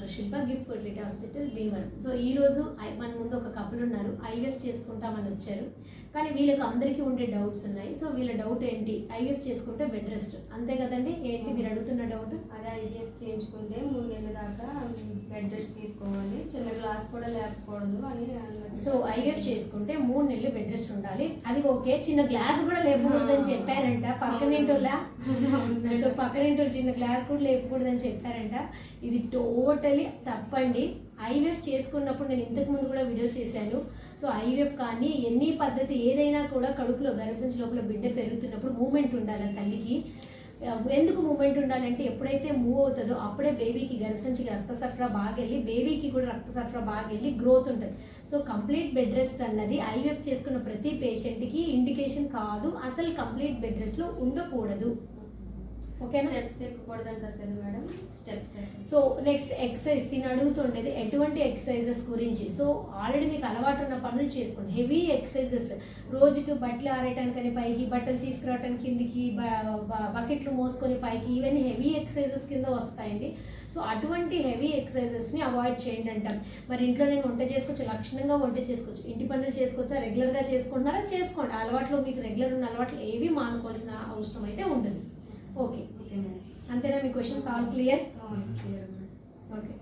Doctor Shilpa, gift fertility hospital, Bhimavaram. So ఈరోజు మన ముందు ఒక కపుల్ ఉన్నారు, ఐవీఎఫ్ చేసుకుంటామని వచ్చారు. కానీ వీళ్ళకి అందరికీ ఉండే డౌట్స్ ఉన్నాయి. సో వీళ్ళ డౌట్ ఏంటి, ఐవీఎఫ్ చేసుకుంటే బెడ్ రెస్ట్, అంతే కదండి? ఏంటి మీరు అడుగుతున్న డౌట్? అదే ఐవీఎఫ్ చేయించుకుంటే 3 నెలల దాకా బెడ్ రెస్ట్ తీసుకోవాలి, చిన్న గ్లాస్ కూడా లేకపోవద్దు అని అన్నట్టు. సో ఐవీఎఫ్ చేసుకుంటే 3 నెలలు బెడ్ రెస్ట్ ఉండాలి, అది ఓకే. చిన్న గ్లాస్ కూడా లేపకూడదని చెప్పారంట పక్కనింటోళ్ళ. సో పక్కనింటోళ్ళు చిన్న గ్లాస్ కూడా లేపకూడదని చెప్పారంట. ఇది టోటలీ తప్పండి. ఐవీఎఫ్ చేసుకున్నప్పుడు నేను ఇంతకు ముందు కూడా వీడియోస్ చేశాను. సో ఐవీఎఫ్ కానీ ఎన్ని పద్ధతి ఏదైనా కూడా కడుపులో గర్భసంచి లోపల బిడ్డ పెరుగుతున్నప్పుడు మూమెంట్ ఉండాలి తల్లికి. ఎందుకు మూమెంట్ ఉండాలంటే ఎప్పుడైతే మూవ్ అవుతుందో అప్పుడే బేబీకి గర్భసంచికి రక్త సరఫరా బాగా వెళ్ళి బేబీకి కూడా రక్త సరఫరా బాగా వెళ్ళి గ్రోత్ ఉంటుంది. సో కంప్లీట్ బెడ్ రెస్ట్ అన్నది ఐవీఎఫ్ చేసుకున్న ప్రతి పేషెంట్కి ఇండికేషన్ కాదు, అసలు కంప్లీట్ బెడ్ రెస్ట్లో ఉండకూడదు. ఓకేనా? స్టెప్స్ ఎక్కకూడదు అంటారు కదా madam, steps. So next exercise తిని అడుగుతుండేది ఎటువంటి ఎక్సర్సైజెస్ గురించి. సో ఆల్రెడీ మీకు అలవాటు ఉన్న పనులు చేసుకోండి. హెవీ ఎక్సర్సైజెస్, రోజుకి బట్టలు ఆరేయటానికని పైకి, బట్టలు తీసుకురావటానికి కిందికి, బకెట్లు మోసుకొని పైకి, ఇవన్నీ హెవీ ఎక్సర్సైజెస్ కింద వస్తాయండి. సో అటువంటి హెవీ ఎక్సర్సైజెస్ని అవాయిడ్ చేయండి అంటాం. మరి ఇంట్లో నేను వంట చేసుకోవచ్చు, లక్షణంగా వంట చేసుకోవచ్చు, ఇంటి పనులు చేసుకోవచ్చా, రెగ్యులర్గా చేసుకుంటున్నారా, చేసుకోండి. అలవాట్లో మీకు రెగ్యులర్ ఉన్న అలవాట్లు ఏవి మానుకోవాల్సిన అవసరం అయితే ఉండదు. ఓకే, అంతేనా? మీ questions all clear? Clear. Okay.